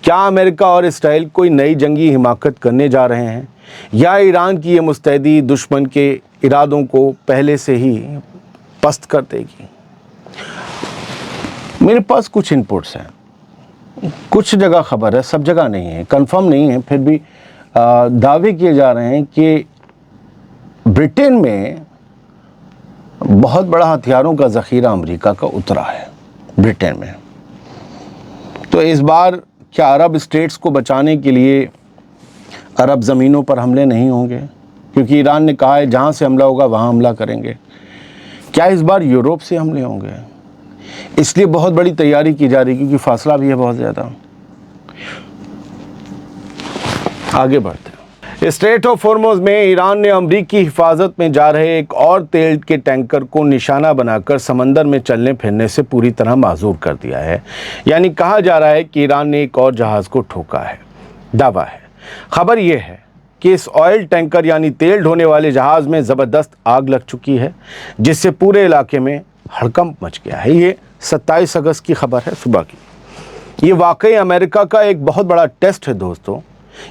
کیا امریکہ اور اسرائیل کوئی نئی جنگی حمایت کرنے جا رہے ہیں یا ایران کی یہ مستعدی دشمن کے ارادوں کو پہلے سے ہی پست کر دے گی؟ میرے پاس کچھ انپوٹس ہیں، کچھ جگہ خبر ہے، سب جگہ نہیں ہے، کنفرم نہیں ہے، پھر بھی دعوے کیے جا رہے ہیں کہ برٹن میں بہت بڑا ہتھیاروں کا ذخیرہ امریکہ کا اترا ہے برٹن میں۔ تو اس بار کیا عرب اسٹیٹس کو بچانے کے لیے عرب زمینوں پر حملے نہیں ہوں گے؟ کیونکہ ایران نے کہا ہے جہاں سے حملہ ہوگا وہاں حملہ کریں گے۔ کیا اس بار یورپ سے حملے ہوں گے؟ اس لیے بہت بڑی تیاری کی جا رہی ہے، کیونکہ فاصلہ بھی ہے بہت زیادہ۔ آگے بڑھتے ہیں۔ اسٹریٹ آف ہارمز میں ایران نے امریکی حفاظت میں جا رہے ایک اور تیل کے ٹینکر کو نشانہ بنا کر سمندر میں چلنے پھرنے سے پوری طرح معذور کر دیا ہے۔ یعنی کہا جا رہا ہے کہ ایران نے ایک اور جہاز کو ٹھوکا ہے۔ دعویٰ ہے، خبر یہ ہے کہ اس آئل ٹینکر یعنی تیل ڈھونے والے جہاز میں زبردست آگ لگ چکی ہے، جس سے پورے علاقے میں ہڑکمپ مچ گیا ہے۔ یہ 27 اگست کی خبر ہے، صبح کی۔ یہ واقعی امریکہ کا ایک بہت بڑا ٹیسٹ ہے دوستو،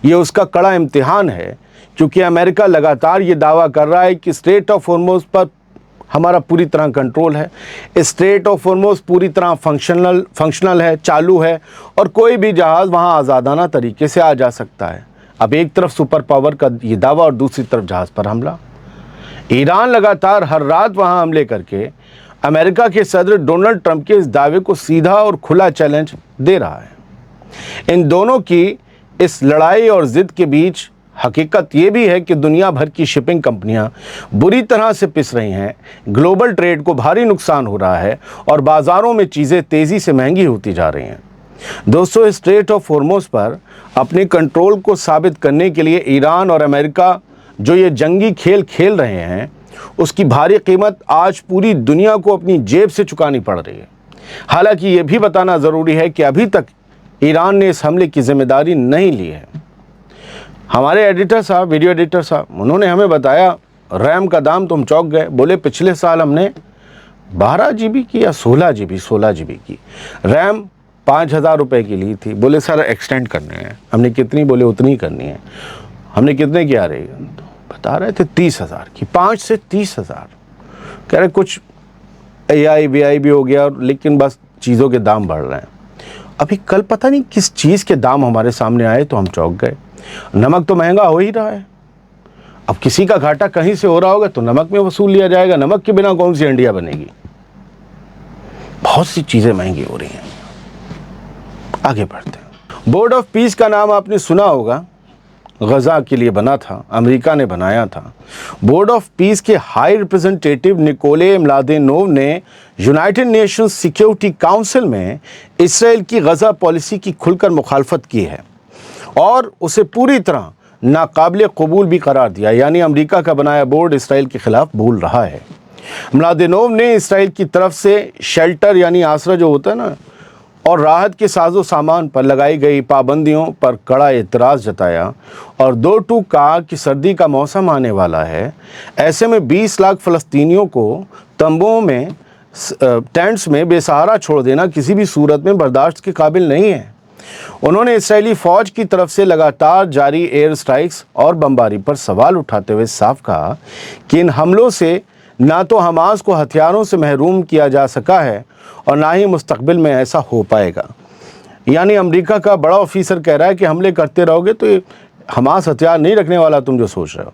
یہ اس کا کڑا امتحان ہے، کیونکہ امریکہ لگاتار یہ دعویٰ کر رہا ہے کہ اسٹریٹ آف ہارمز پر ہمارا پوری طرح کنٹرول ہے، اسٹریٹ آف ہارمز پوری طرح فنکشنل ہے، چالو ہے، اور کوئی بھی جہاز وہاں آزادانہ طریقے سے آ جا سکتا ہے۔ اب ایک طرف سپر پاور کا یہ دعویٰ اور دوسری طرف جہاز پر حملہ۔ ایران لگاتار ہر رات وہاں حملے کر کے امریکہ کے صدر ڈونلڈ ٹرمپ کے اس دعوے کو سیدھا اور کھلا چیلنج دے رہا ہے۔ ان دونوں کی اس لڑائی اور ضد کے بیچ حقیقت یہ بھی ہے کہ دنیا بھر کی شپنگ کمپنیاں بری طرح سے پس رہی ہیں، گلوبل ٹریڈ کو بھاری نقصان ہو رہا ہے اور بازاروں میں چیزیں تیزی سے مہنگی ہوتی جا رہی ہیں۔ دوستو، اسٹریٹ آف ہارمز پر اپنے کنٹرول کو ثابت کرنے کے لیے ایران اور امریکہ جو یہ جنگی کھیل کھیل رہے ہیں، اس کی بھاری قیمت آج پوری دنیا کو اپنی جیب سے چکانی پڑ رہی ہے۔ حالانکہ یہ بھی بتانا ضروری ہے کہ ابھی تک ایران نے اس حملے کی ذمہ داری نہیں لی ہے۔ ہمارے ایڈیٹر صاحب، ویڈیو ایڈیٹر صاحب، انہوں نے ہمیں بتایا ریم کا دام تم چوک گئے، بولے پچھلے سال ہم نے 12 جی بی کی یا 16 جی بی کی ریم 5000 روپے کی لی تھی۔ بولے سر ایکسٹینڈ کرنے ہیں۔ ہم نے کتنی؟ بولے اتنی کرنی ہے۔ ہم نے کتنے کی آ رہی ہے؟ بتا رہے تھے 30,000 کی، 5 سے 30,000۔ کہہ رہے کچھ اے آئی وی آئی بھی ہو گیا، لیکن بس چیزوں کے دام بڑھ رہے ہیں۔ ابھی کل پتہ نہیں کس چیز کے دام ہمارے سامنے آئے تو ہم چوک گئے۔ نمک تو مہنگا ہو ہی رہا ہے، اب کسی کا گھاٹا کہیں سے ہو رہا ہوگا تو نمک میں وصول لیا جائے گا۔ نمک کے بنا کون سی انڈیا بنے گی؟ بہت سی چیزیں مہنگی ہو رہی ہیں۔ آگے بڑھتے ہیں۔ بورڈ آف پیس کا نام آپ نے سنا ہوگا، غزہ کے لیے بنا تھا، امریکہ نے بنایا تھا۔ بورڈ آف پیس کے ہائی ریپرزنٹیٹیو نکولے ملادینوو نے یونائٹڈ نیشنز سیکیورٹی کاؤنسل میں اسرائیل کی غزہ پالیسی کی کھل کر مخالفت کی ہے اور اسے پوری طرح ناقابل قبول بھی قرار دیا، یعنی امریکہ کا بنایا بورڈ اسرائیل کے خلاف بول رہا ہے۔ ملادینوو نے اسرائیل کی طرف سے شیلٹر یعنی آسرا جو ہوتا ہے نا، اور راحت کے ساز و سامان پر لگائی گئی پابندیوں پر کڑا اعتراض جتایا اور دو ٹوک کہا کہ سردی کا موسم آنے والا ہے، ایسے میں 20 لاکھ فلسطینیوں کو تمبوؤں میں، ٹینٹس میں بے سہارا چھوڑ دینا کسی بھی صورت میں برداشت کے قابل نہیں ہے۔ انہوں نے اسرائیلی فوج کی طرف سے لگاتار جاری ایئر اسٹرائکس اور بمباری پر سوال اٹھاتے ہوئے صاف کہا کہ ان حملوں سے نہ تو حماس کو ہتھیاروں سے محروم کیا جا سکا ہے اور نہ ہی مستقبل میں ایسا ہو پائے گا۔ یعنی امریکہ کا بڑا آفیسر کہہ رہا ہے کہ حملے کرتے رہو گے تو حماس ہتھیار نہیں رکھنے والا تم جو سوچ رہے ہو۔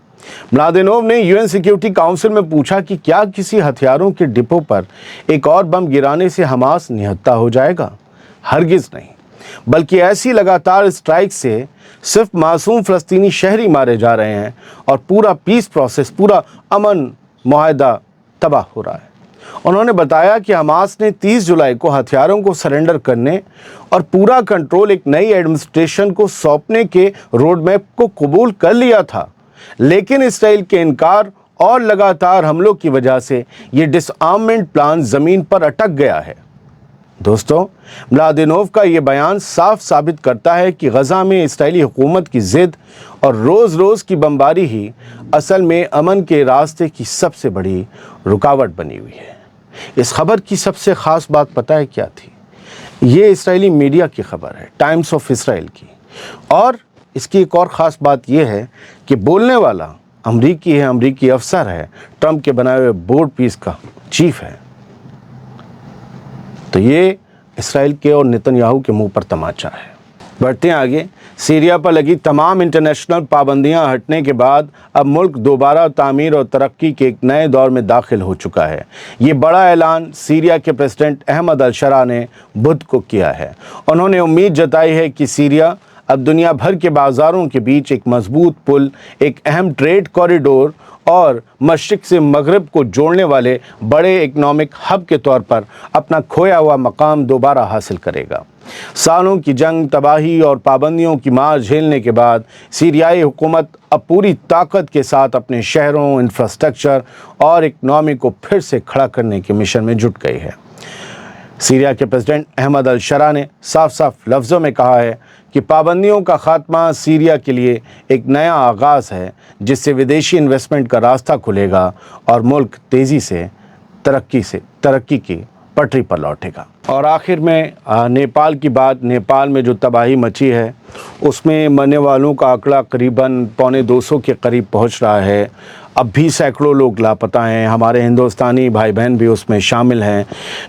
ملادینوو نے یو این سیکیورٹی کاؤنسل میں پوچھا کہ کیا کسی ہتھیاروں کے ڈپو پر ایک اور بم گرانے سے حماس نہتہ ہو جائے گا؟ ہرگز نہیں، بلکہ ایسی لگاتار اسٹرائک سے صرف معصوم فلسطینی شہری مارے جا رہے ہیں اور پورا پیس پروسیس، پورا امن معاہدہ تباہ ہو رہا ہے۔ انہوں نے بتایا کہ حماس نے 30 جولائی کو ہتھیاروں کو سرنڈر کرنے اور پورا کنٹرول ایک نئی ایڈمنسٹریشن کو سونپنے کے روڈ میپ کو قبول کر لیا تھا، لیکن اسرائیل کے انکار اور لگاتار حملوں کی وجہ سے یہ ڈس آرممنٹ پلان زمین پر اٹک گیا ہے۔ دوستو، ملادینوو کا یہ بیان صاف ثابت کرتا ہے کہ غزہ میں اسرائیلی حکومت کی ضد اور روز روز کی بمباری ہی اصل میں امن کے راستے کی سب سے بڑی رکاوٹ بنی ہوئی ہے۔ اس خبر کی سب سے خاص بات پتہ ہے کیا تھی؟ یہ اسرائیلی میڈیا کی خبر ہے، ٹائمز آف اسرائیل کی، اور اس کی ایک اور خاص بات یہ ہے کہ بولنے والا امریکی ہے، امریکی افسر ہے، ٹرمپ کے بنائے ہوئے بورڈ پیس کا چیف ہے۔ تو یہ اسرائیل کے اور نتن یاہو کے منہ پر تماچا ہے۔ بڑھتے ہیں آگے۔ سیریا پر لگی تمام انٹرنیشنل پابندیاں ہٹنے کے بعد اب ملک دوبارہ تعمیر اور ترقی کے ایک نئے دور میں داخل ہو چکا ہے۔ یہ بڑا اعلان سیریا کے پریزیڈنٹ احمد الشرا نے بدھ کو کیا ہے۔ انہوں نے امید جتائی ہے کہ سیریا اب دنیا بھر کے بازاروں کے بیچ ایک مضبوط پل، ایک اہم ٹریڈ کوریڈور اور مشرق سے مغرب کو جوڑنے والے بڑے اکنامک ہب کے طور پر اپنا کھویا ہوا مقام دوبارہ حاصل کرے گا۔ سالوں کی جنگ، تباہی اور پابندیوں کی مار جھیلنے کے بعد سیریائی حکومت اب پوری طاقت کے ساتھ اپنے شہروں، انفراسٹرکچر اور اکنامی کو پھر سے کھڑا کرنے کے مشن میں جٹ گئی ہے۔ سیریا کے پریزیڈنٹ احمد الشرا نے صاف صاف لفظوں میں کہا ہے کہ پابندیوں کا خاتمہ سیریا کے لیے ایک نیا آغاز ہے، جس سے ودیشی انویسٹمنٹ کا راستہ کھلے گا اور ملک تیزی سے ترقی کی پٹری پر لوٹے گا۔ اور آخر میں نیپال کی بات۔ نیپال میں جو تباہی مچی ہے اس میں مرنے والوں کا آنکڑا قریباً 250 کے قریب پہنچ رہا ہے۔ اب بھی سینکڑوں لوگ لاپتہ ہیں، ہمارے ہندوستانی بھائی بہن بھی اس میں شامل ہیں۔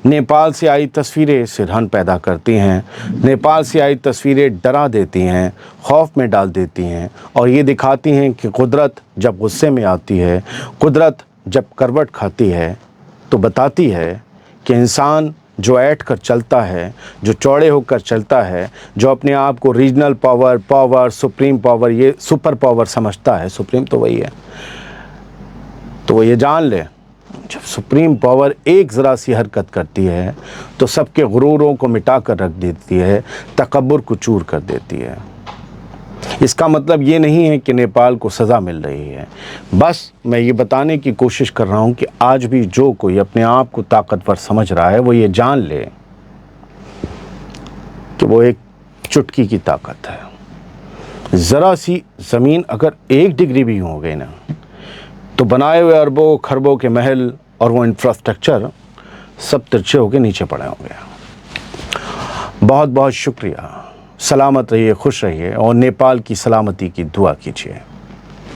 نیپال سے آئی تصویریں سرہن پیدا کرتی ہیں، نیپال سے آئی تصویریں ڈرا دیتی ہیں، خوف میں ڈال دیتی ہیں، اور یہ دکھاتی ہیں کہ قدرت جب غصے میں آتی ہے، قدرت جب کروٹ کھاتی ہے تو بتاتی ہے کہ انسان جو ایٹ کر چلتا ہے، جو چوڑے ہو کر چلتا ہے، جو اپنے آپ کو ریجنل پاور، سپریم پاور، یہ سپر پاور سمجھتا ہے، سپریم تو وہی ہے، تو وہ یہ جان لے جب سپریم پاور ایک ذرا سی حرکت کرتی ہے تو سب کے غروروں کو مٹا کر رکھ دیتی ہے، تکبر کو چور کر دیتی ہے۔ اس کا مطلب یہ نہیں ہے کہ نیپال کو سزا مل رہی ہے، بس میں یہ بتانے کی کوشش کر رہا ہوں کہ آج بھی جو کوئی اپنے آپ کو طاقتور سمجھ رہا ہے وہ یہ جان لے کہ وہ ایک چٹکی کی طاقت ہے۔ ذرا سی زمین اگر 1 ڈگری بھی ہو گئی نا تو بنائے ہوئے اربوں خربوں کے محل اور وہ انفراسٹرکچر سب ترچھے ہو کے نیچے پڑے ہوں گے۔ بہت بہت شکریہ۔ سلامت رہیے، خوش رہیے اور نیپال کی سلامتی کی دعا کیجیے۔